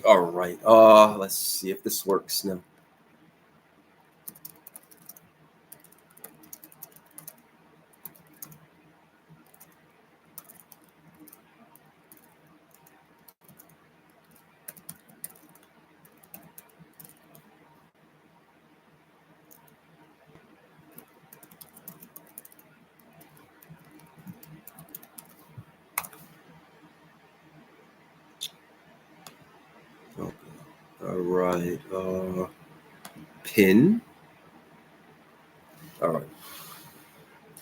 All right. Let's see if this works now. Okay. All right. Pin. All right.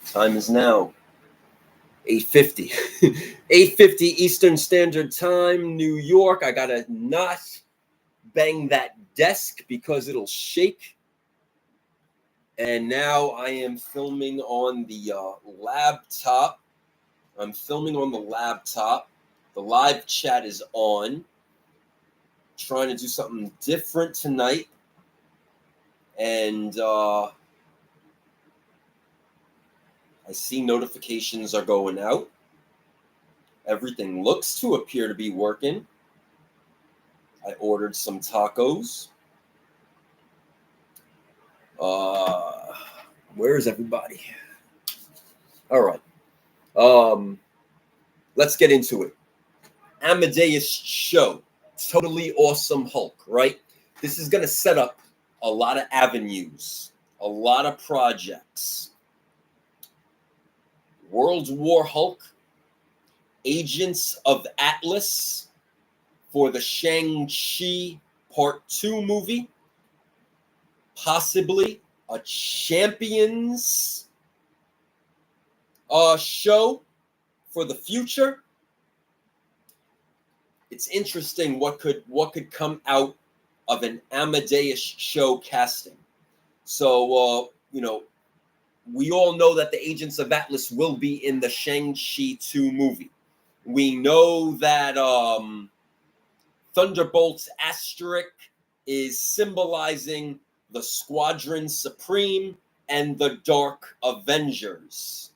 Time is now 8:50. 8:50 Eastern Standard Time, New York. I gotta not bang that desk because it'll shake. And now I am filming on the laptop. I'm filming on the laptop. The live chat is on. Trying to do something different tonight. And I see notifications are going out. Everything looks to appear to be working. I ordered some tacos. Where is everybody? All right. Let's get into it. Amadeus Show. Totally Awesome Hulk, right? This is going to set up a lot of avenues, a lot of projects. World War Hulk, Agents of Atlas for the Shang-Chi Part 2 movie, possibly a Champions show for the future. It's interesting what could come out of an Amadeus show casting. So we all know that the Agents of Atlas will be in the Shang-Chi 2 movie. We know that Thunderbolt's asterisk is symbolizing the Squadron Supreme and the Dark Avengers.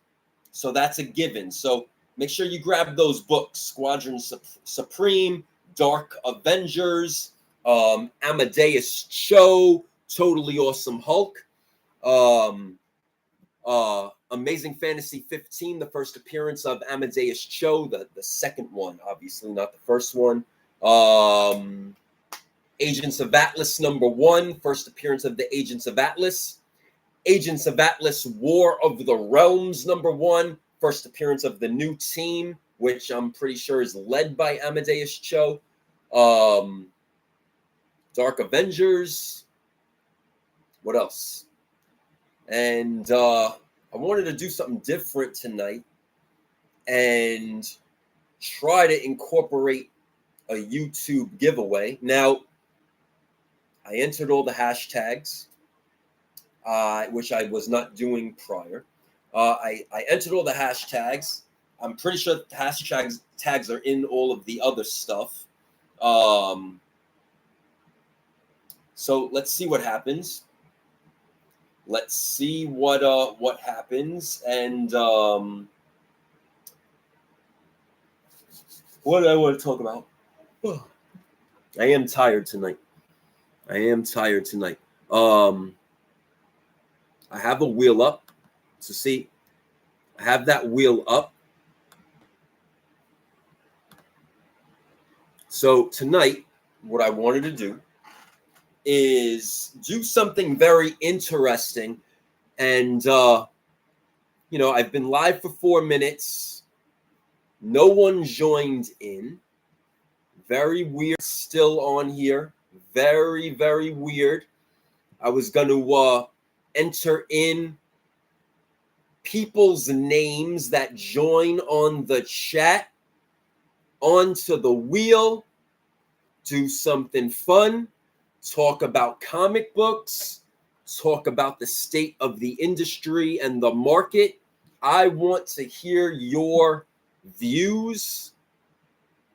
So that's a given. So make sure you grab those books, Squadron Supreme, Dark Avengers, Amadeus Cho, Totally Awesome Hulk, Amazing Fantasy 15, the first appearance of Amadeus Cho, the second one, obviously, not the first one. Agents of Atlas #1, first appearance of the Agents of Atlas. Agents of Atlas War of the Realms #1, first appearance of the new team, which I'm pretty sure is led by Amadeus Cho. Dark Avengers. What else? And I wanted to do something different tonight and try to incorporate a YouTube giveaway. Now, I entered all the hashtags, which I was not doing prior. I entered all the hashtags. I'm pretty sure the hashtags are in all of the other stuff. So let's see what happens. Let's see what happens. And what do I want to talk about? I am tired tonight. I have a wheel up. So see, I have that wheel up. So tonight, what I wanted to do is do something very interesting. And, I've been live for 4 minutes. No one joined in. Very weird still on here. Very, very weird. I was going to enter in people's names that join on the chat onto the wheel, do something fun, talk about comic books, talk about the state of the industry and the market. I want to hear your views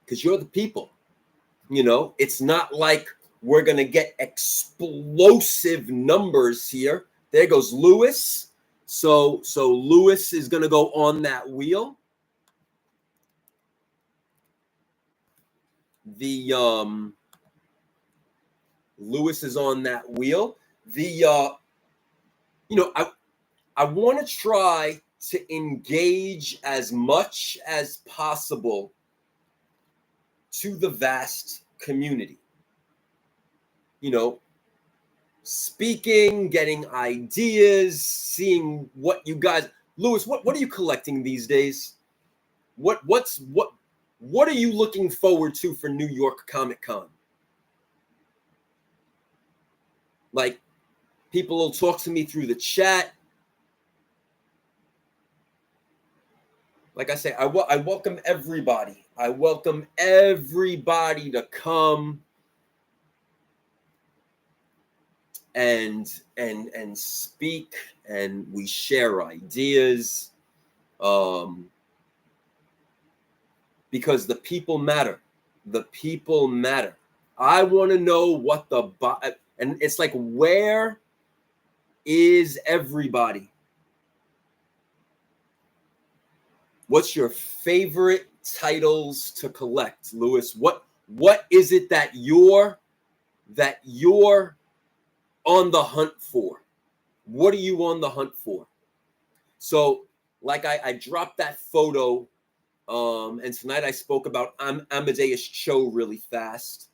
because you're the people. It's not like we're going to get explosive numbers here. There goes Lewis. So Lewis is going to go on that wheel. The Lewis is on that wheel. The I want to try to engage as much as possible to the vast community. Speaking, getting ideas, seeing what you guys. Lewis, what are you collecting these days? What are you looking forward to for New York Comic Con? Like, people will talk to me through the chat. Like I say, I welcome everybody. I welcome everybody to come and speak, and we share ideas. Because the people matter. The people matter. I want to know what and it's like, where is everybody? What's your favorite titles to collect, Lewis? What is it that you're on the hunt for? What are you on the hunt for? So, like I dropped that photo, and tonight I spoke about Amadeus Cho really fast.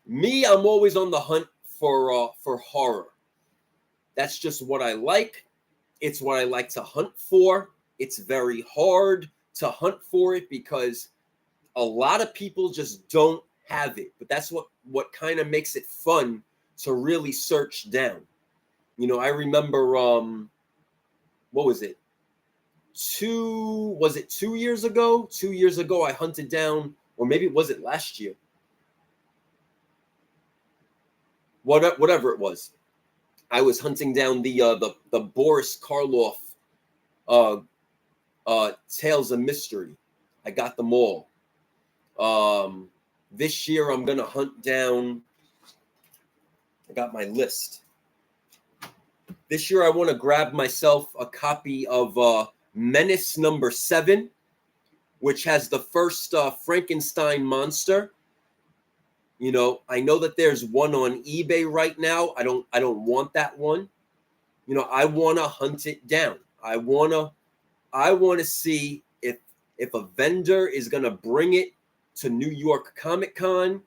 Me, I'm always on the hunt for horror. That's just what I like. It's what I like to hunt for. It's very hard to hunt for it because a lot of people just don't have it. But that's what kind of makes it fun to really search down. I remember, what was it? 2 years ago? 2 years ago, I hunted down, or maybe was it last year? Whatever it was, I was hunting down the Boris Karloff Tales of Mystery. I got them all. This year I'm gonna hunt down. I got my list. This year I want to grab myself a copy of Menace #7, which has the first Frankenstein monster. I know that there's one on eBay right now. I don't want that one. I want to hunt it down. I want to see if a vendor is going to bring it to New York Comic Con.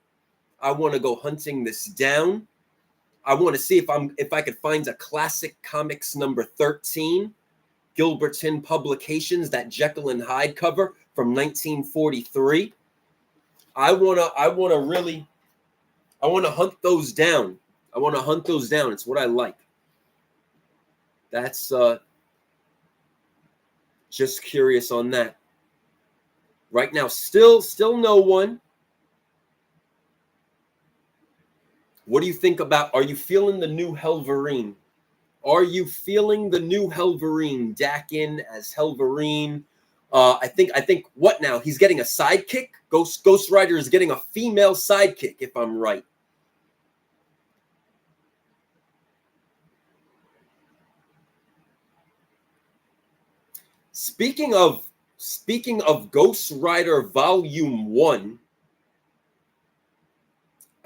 I want to go hunting this down. I want to see if I could find a classic comics #13, Gilbertin Publications, that Jekyll and Hyde cover from 1943. I want to hunt those down. It's what I like. That's just curious on that. Right now, still no one. What do you think about? Are you feeling the new Helverine? Are you feeling the new Helverine? Dakin as Helverine. I think what now? He's getting a sidekick. Ghost Rider is getting a female sidekick, if I'm right. Speaking of Ghost Rider Volume 1,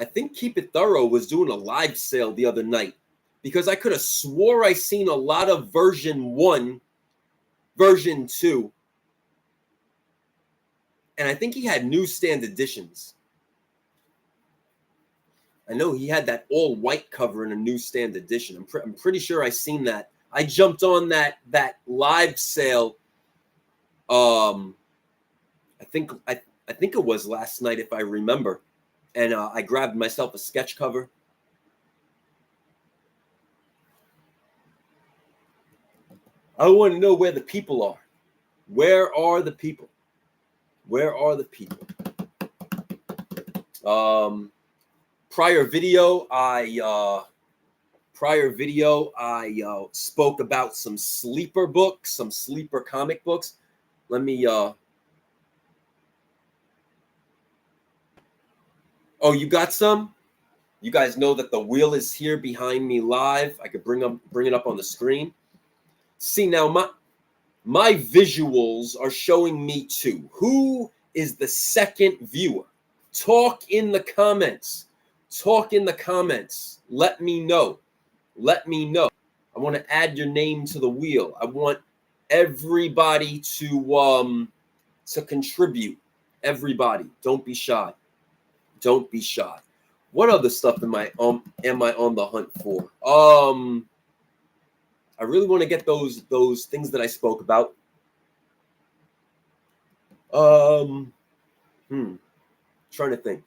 I think Keep It Thorough was doing a live sale the other night, because I could have swore I seen a lot of version 1, version 2, and I think he had newsstand editions. I know he had that all white cover in a newsstand edition. I'm pretty sure I seen that. I jumped on that live sale. I think it was last night, if I remember, and I grabbed myself a sketch cover. I want to know where the people are. Where are the people? Where are the people? Prior video, I spoke about some sleeper books, some sleeper comic books. Let me. Oh, you got some? You guys know that the wheel is here behind me live. I could bring it up on the screen. See, now my visuals are showing me 2. Who is the second viewer? Talk in the comments. Talk in the comments. Let me know. Let me know. I want to add your name to the wheel. I want everybody to contribute. Everybody, don't be shy. Don't be shy. What other stuff am I on the hunt for? I really want to get those things that I spoke about. Trying to think.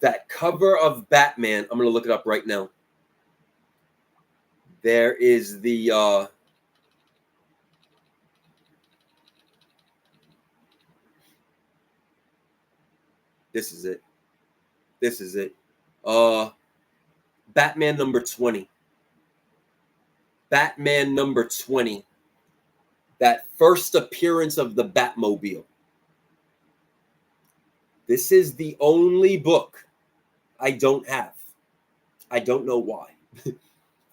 That cover of Batman, I'm going to look it up right now. There is the this is it. This is it. Batman number 20. Batman number 20. That first appearance of the Batmobile. This is the only book I don't have. I don't know why.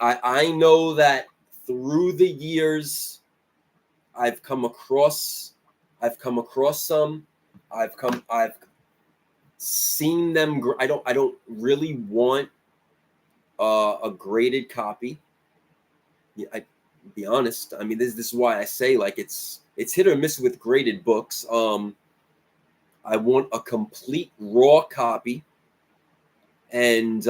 I know that through the years I've come across some. I've seen them. I don't really want a graded copy. Yeah, I be honest. I mean, this is why I say, like, it's hit or miss with graded books. I want a complete raw copy, and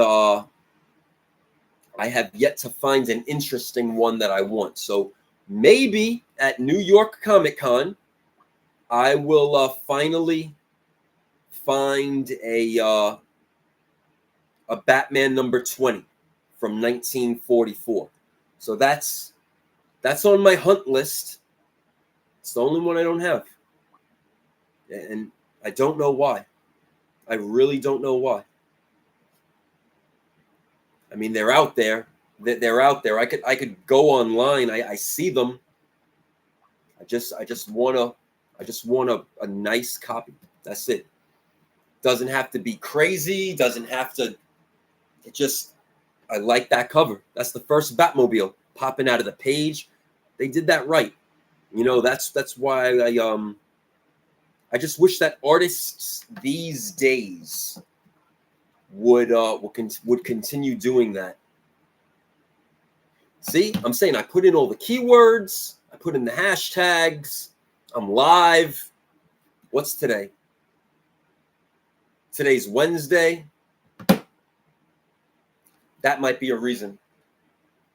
I have yet to find an interesting one that I want. So maybe at New York Comic Con, I will finally find a Batman number 20 from 1944. So that's on my hunt list. It's the only one I don't have, and I don't know why. I really don't know why. I mean, they're out there. They're out there. I could go online. I see them. I just want a nice copy. That's it. Doesn't have to be crazy. Doesn't have to. It just, I like that cover. That's the first Batmobile popping out of the page. They did that right. You know, that's why I just wish that artists these days would continue doing that. See, I'm saying I put in all the keywords, I put in the hashtags, I'm live. What's today? Today's Wednesday. That might be a reason.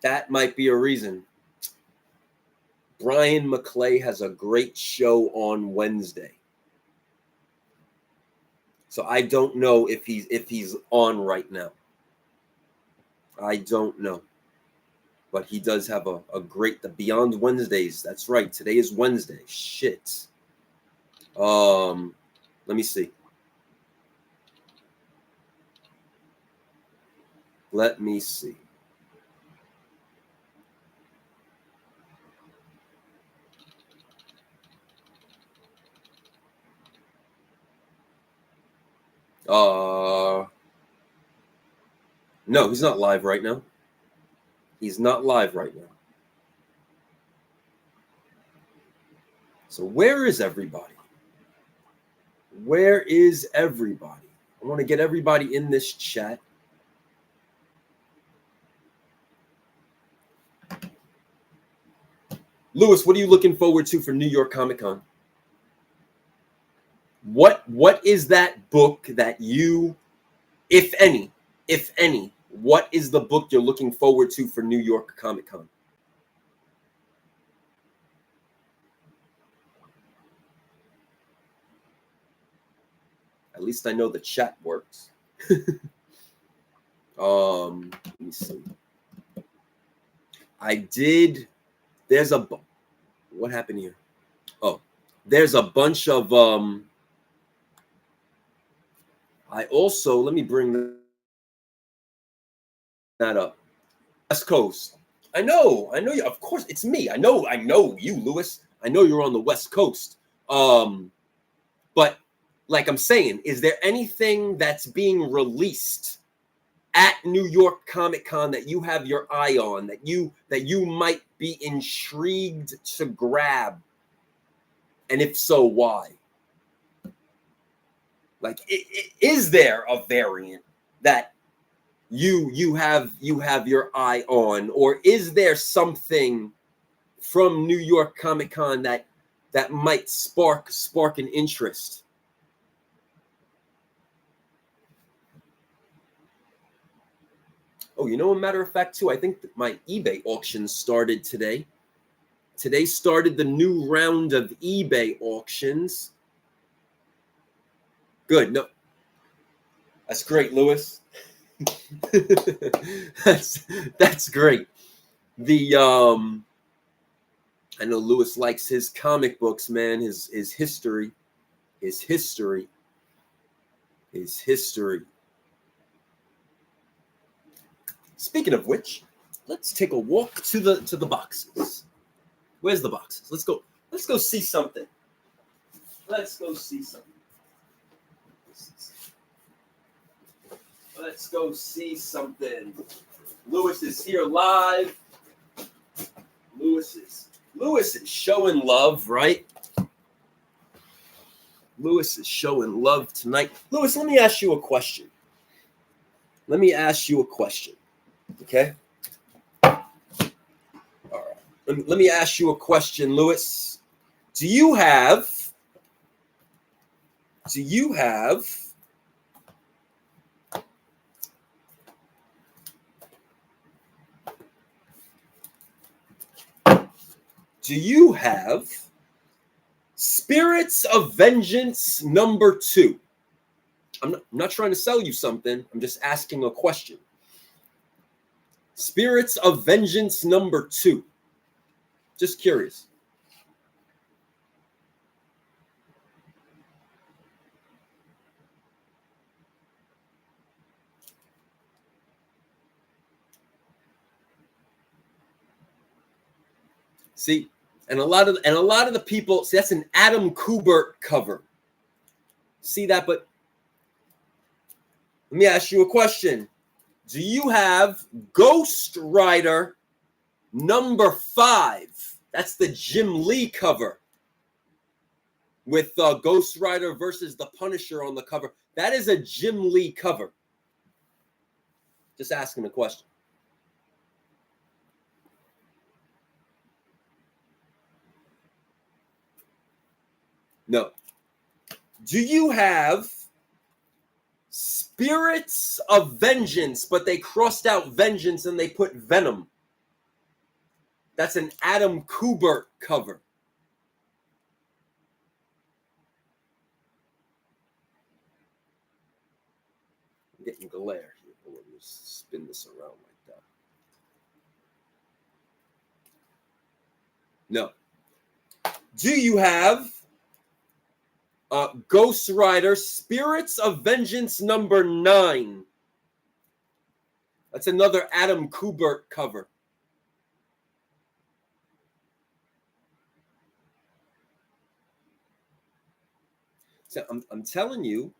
That might be a reason. Brian McClay has a great show on Wednesday. So I don't know if he's on right now. I don't know. But he does have a great, the Beyond Wednesdays. That's right. Today is Wednesday. Shit. Let me see. Let me see. No, he's not live right now. He's not live right now. So where is everybody? Where is everybody? I want to get everybody in this chat. Lewis, what are you looking forward to for New York Comic Con? What is that book that you, if any, what is the book you're looking forward to for New York Comic Con? At least I know the chat works. Let me see. I did. There's a. What happened here? Oh, there's a bunch of. I also, let me bring that up. West Coast. I know you. Of course, it's me. I know you, Lewis. I know you're on the West Coast. But But like I'm saying, is there anything that's being released at New York Comic Con that you have your eye on, that you might be intrigued to grab? And if so, why? Like, is there a variant that you have your eye on, or is there something from New York Comic Con that might spark an interest? Oh, you know, a matter of fact, too, I think that my eBay auction started today. Today started the new round of eBay auctions. Good. No, that's great, Lewis. that's great. The I know Lewis likes his comic books, man. His history. Speaking of which, let's take a walk to the boxes. Where's the boxes? Let's go see something. Let's go see something. Lewis is here live. Lewis is showing love, right? Lewis is showing love tonight. Lewis, let me ask you a question. Okay? All right. Let me ask you a question, Lewis. Do you have Spirits of Vengeance #2? I'm not trying to sell you something. I'm just asking a question. Spirits of Vengeance #2. Just curious. See, and a lot of the people see that's an Adam Kubert cover. See that, but let me ask you a question. Do you have Ghost Rider #5? That's the Jim Lee cover with Ghost Rider versus the Punisher on the cover. That is a Jim Lee cover. Just asking a question. No. Do you have Spirits of Vengeance, but they crossed out Vengeance and they put Venom? That's an Adam Kubert cover. I'm getting glare here. Let me spin this around like that. No. Do you have Ghost Rider Spirits of Vengeance #9? That's another Adam Kubert cover. So I'm telling you,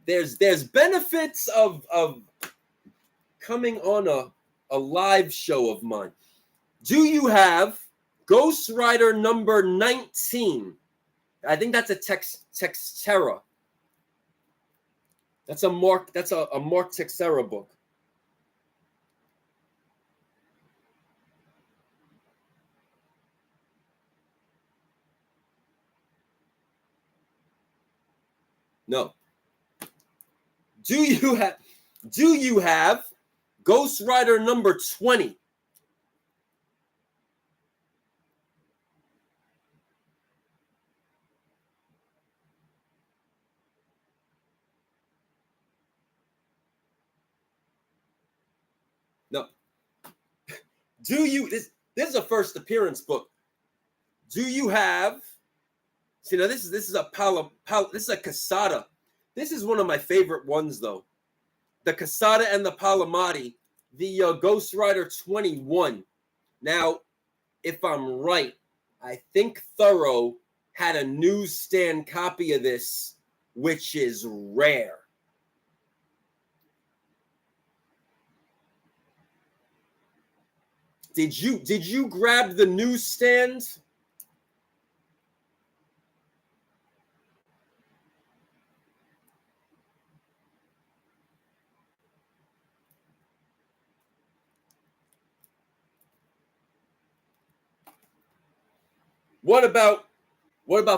there's benefits of coming on a live show of mine. Do you have Ghost Rider #19? I think that's a Texera. That's a Mark Texera book. No. Do you have Ghost Rider #20? No. This is a first appearance book. Do you have? See, now this is a Casada. This is one of my favorite ones though. The Casada and the Palamati, the Ghost Rider 21. Now, if I'm right, I think Thorough had a newsstand copy of this, which is rare. Did you grab the newsstand? What about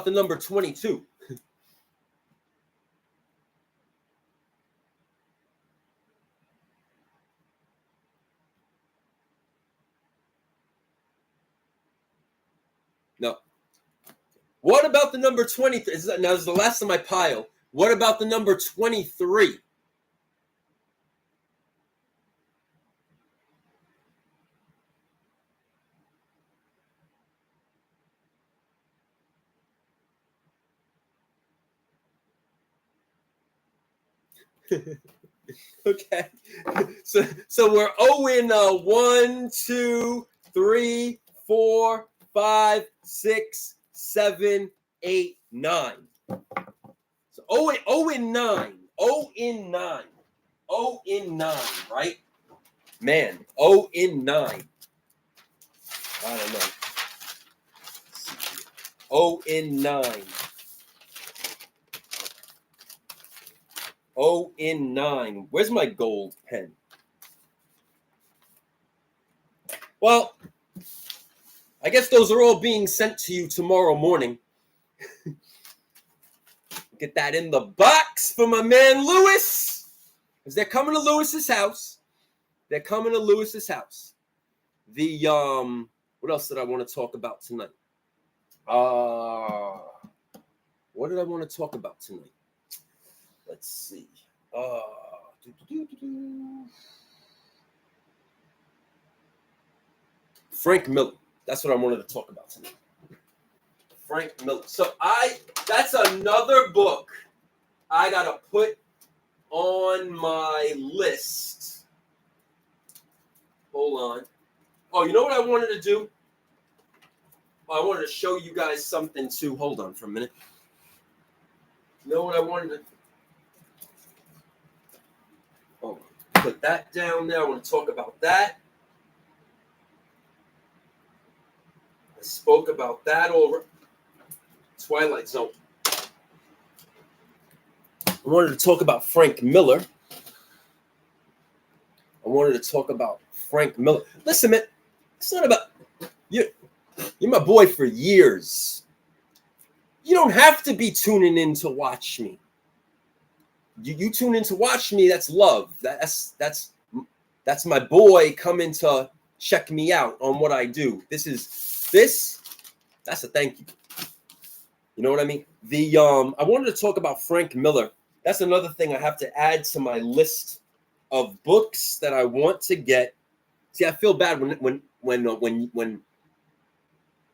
the number 22? No. What about the number 23? Now, this is the last of my pile. What about the number 23? Okay. So we're 0 in 1, 2, 3, 4, 5, 6, 7, 8, 9. So 0 in 9. 0 in 9. 0 in 9, right? Man, 0 in 9. I don't know. 0 in 9. 0 in 9. Where's my gold pen? Well, I guess those are all being sent to you tomorrow morning. Get that in the box for my man Lewis. Because they're coming to Lewis's house. They're coming to Lewis's house. The what else did I want to talk about tonight? What did I want to talk about tonight? Let's see. Frank Miller. That's what I wanted to talk about tonight. Frank Miller. So that's another book I gotta put on my list. Hold on. Oh, you know what I wanted to do? I wanted to show you guys something too. Hold on for a minute. You know what I wanted to? Oh, put that down there. I want to talk about that. I spoke about that over Twilight Zone. I wanted to talk about Frank Miller. Listen, man, it's not about you. You're my boy for years. You don't have to be tuning in to watch me. You tune in to watch me. That's love. That's my boy coming to check me out on what I do. That's a thank you. You know what I mean? I wanted to talk about Frank Miller. That's another thing I have to add to my list of books that I want to get. See, I feel bad when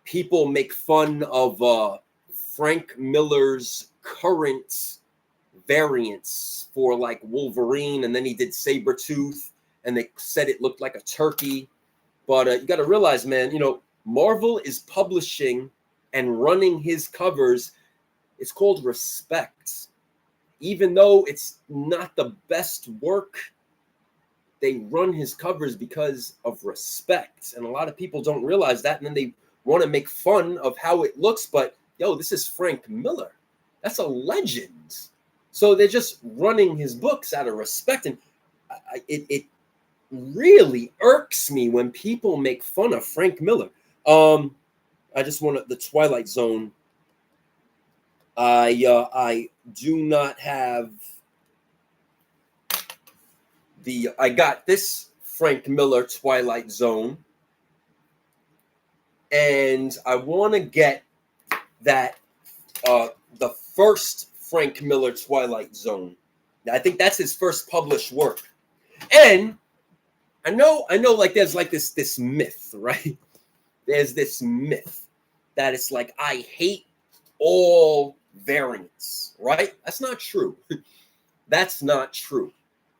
people make fun of Frank Miller's current variants for like Wolverine, and then he did Sabretooth, and they said it looked like a turkey. But you got to realize, man, Marvel is publishing and running his covers. It's called respect. Even though it's not the best work, they run his covers because of respect. And a lot of people don't realize that. And then they want to make fun of how it looks. But, this is Frank Miller. That's a legend. So they're just running his books out of respect. And it really irks me when people make fun of Frank Miller. I just want the Twilight Zone. I do not have I got this Frank Miller Twilight Zone, and I want to get that the first Frank Miller Twilight Zone. I think that's his first published work. And I know like there's like this myth, right? There's this myth that it's like I hate all variants, right? That's not true. That's not true.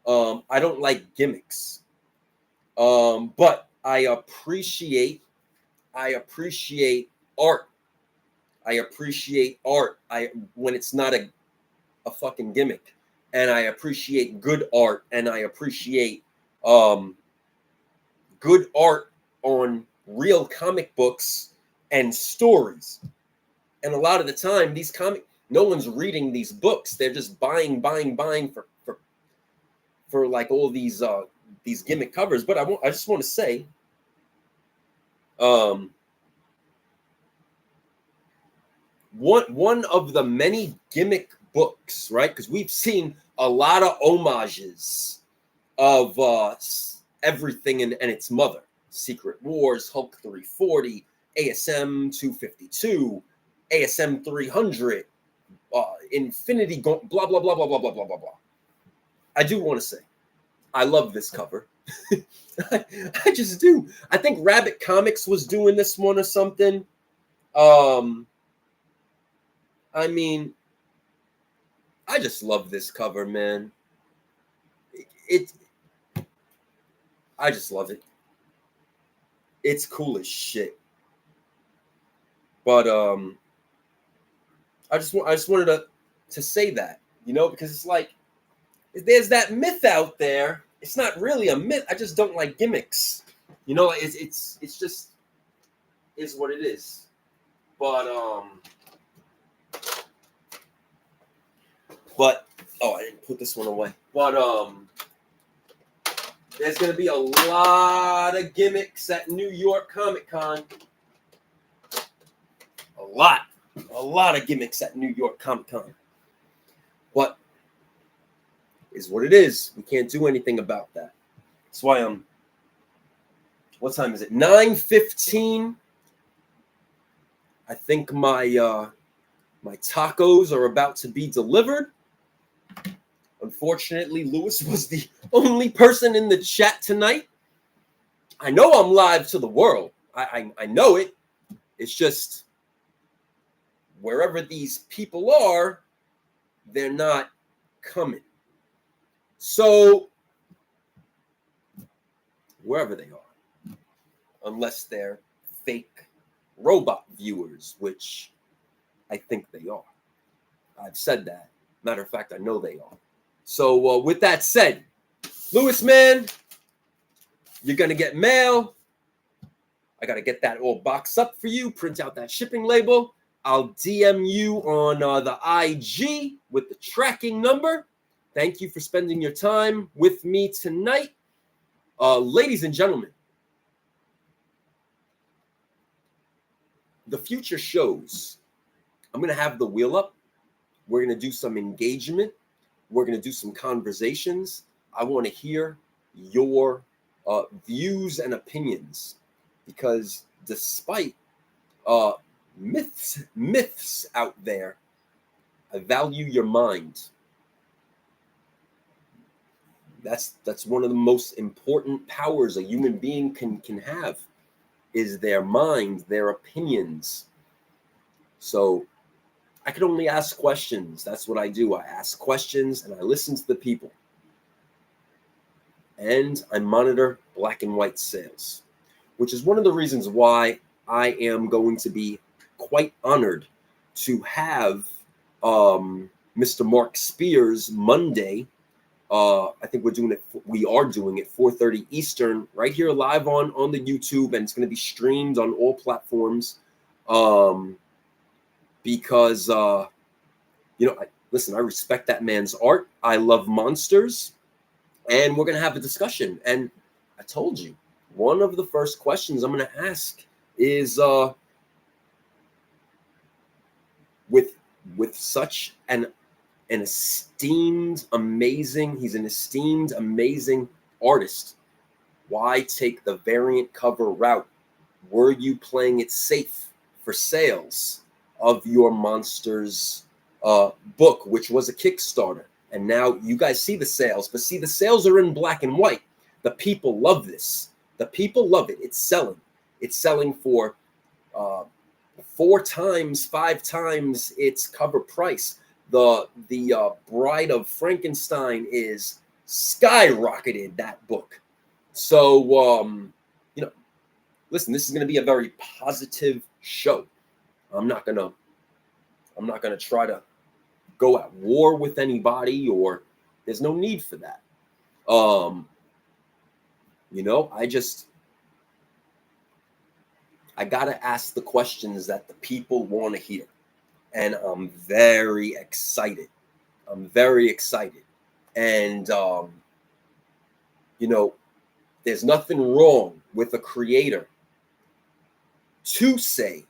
I don't like gimmicks. But I appreciate art. I appreciate art. When it's not a fucking gimmick, and I appreciate good art, and I appreciate good art on real comic books and stories. And a lot of the time, no one's reading these books. They're just buying for like all these gimmick covers. But I just want to say, one of the many gimmick books, right? Because we've seen a lot of homages of everything and its mother: Secret Wars, Hulk 340, ASM 252, ASM 300, Infinity, blah blah blah blah blah blah blah blah blah. I do want to say, I love this cover. I just do. I think Rabbit Comics was doing this one or something. I mean, I just love this cover, man. I just love it. It's cool as shit. But I just wanted to say that, because it's like there's that myth out there. It's not really a myth. I just don't like gimmicks. It's just is what it is. But I didn't put this one away. But there's gonna be a lot of gimmicks at New York Comic Con. A lot of gimmicks at New York Comic Con. What is what it is. We can't do anything about that. That's why what time is it? 9:15. I think my tacos are about to be delivered. Unfortunately, Lewis was the only person in the chat tonight. I know I'm live to the world. I know it. It's just wherever these people are, they're not coming. So wherever they are, unless they're fake robot viewers, which I think they are. I've said that. Matter of fact, I know they are. So with that said, Lewis, man, you're going to get mail. I got to get that all boxed up for you, print out that shipping label. I'll DM you on the IG with the tracking number. Thank you for spending your time with me tonight. Ladies and gentlemen, the future shows, I'm going to have the wheel up. We're going to do some engagement. We're going to do some conversations. I want to hear your views and opinions, because despite myths out there, I value your mind. That's one of the most important powers a human being can have, is their mind, their opinions. So I can only ask questions. That's what I do. I ask questions and I listen to the people. And I monitor black and white sales, which is one of the reasons why I am going to be quite honored to have Mr. Mark Spears Monday. I think we are doing it 4:30 Eastern right here live on the YouTube, and it's going to be streamed on all platforms. Because listen, I respect that man's art. I love monsters, and we're going to have a discussion. And I told you, one of the first questions I'm going to ask is with such an esteemed, amazing, he's an esteemed, amazing artist. Why take the variant cover route? Were you playing it safe for sales of your monsters book, which was a Kickstarter? And now you guys see the sales, but see, the sales are in black and white. The people love this. The people love it. It's selling. It's selling for 4 times, 5 times its cover price. The Bride of Frankenstein is skyrocketed, that book. So listen, this is going to be a very positive show. I'm not going to I'm not going to try to go at war with anybody, or there's no need for that. You know, I got to ask the questions that the people want to hear. And I'm very excited. I'm very excited. And, you know, there's nothing wrong with a creator to say,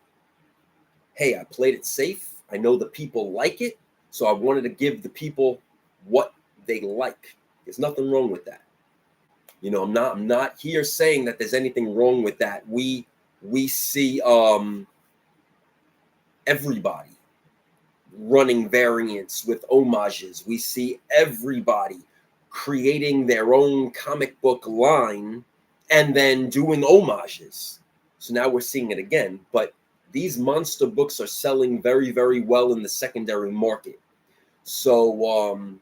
hey, I played it safe. I know the people like it. So I wanted to give the people what they like. There's nothing wrong with that. You know, I'm not here saying that there's anything wrong with that. We see everybody running variants with homages. We see everybody creating their own comic book line and then doing homages. So now we're seeing it again. But these monster books are selling very, very well in the secondary market. So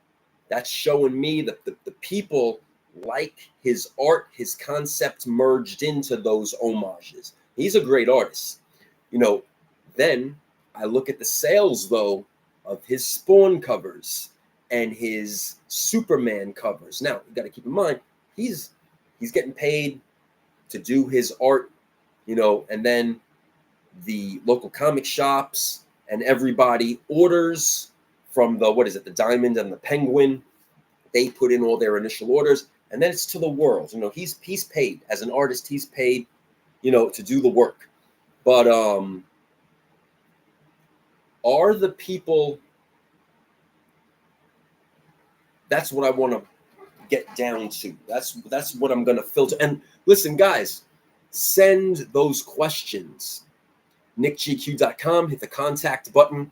that's showing me that the people like his art, his concept merged into those homages. He's a great artist. You know, then I look at the sales, though, of his Spawn covers and his Superman covers. Now, you got to keep in mind, he's getting paid to do his art, you know, and then the local comic shops and everybody orders from the Diamond and the Penguin. They put in all their initial orders, and then it's to the world. You know, he's paid as an artist. He's paid, you know, to do the work. But are the people? That's what I want to get down to. That's what I'm going to filter. And listen, guys, send those questions. nickgq.com. Hit the contact button.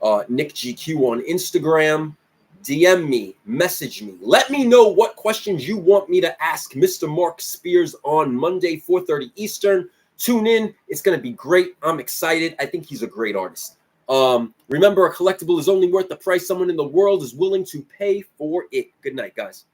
NickGQ on Instagram. DM me, message me. Let me know what questions you want me to ask Mr. Mark Spears on Monday, 4:30 Eastern. Tune in. It's going to be great. I'm excited. I think he's a great artist. Remember, a collectible is only worth the price someone in the world is willing to pay for it. Good night, guys.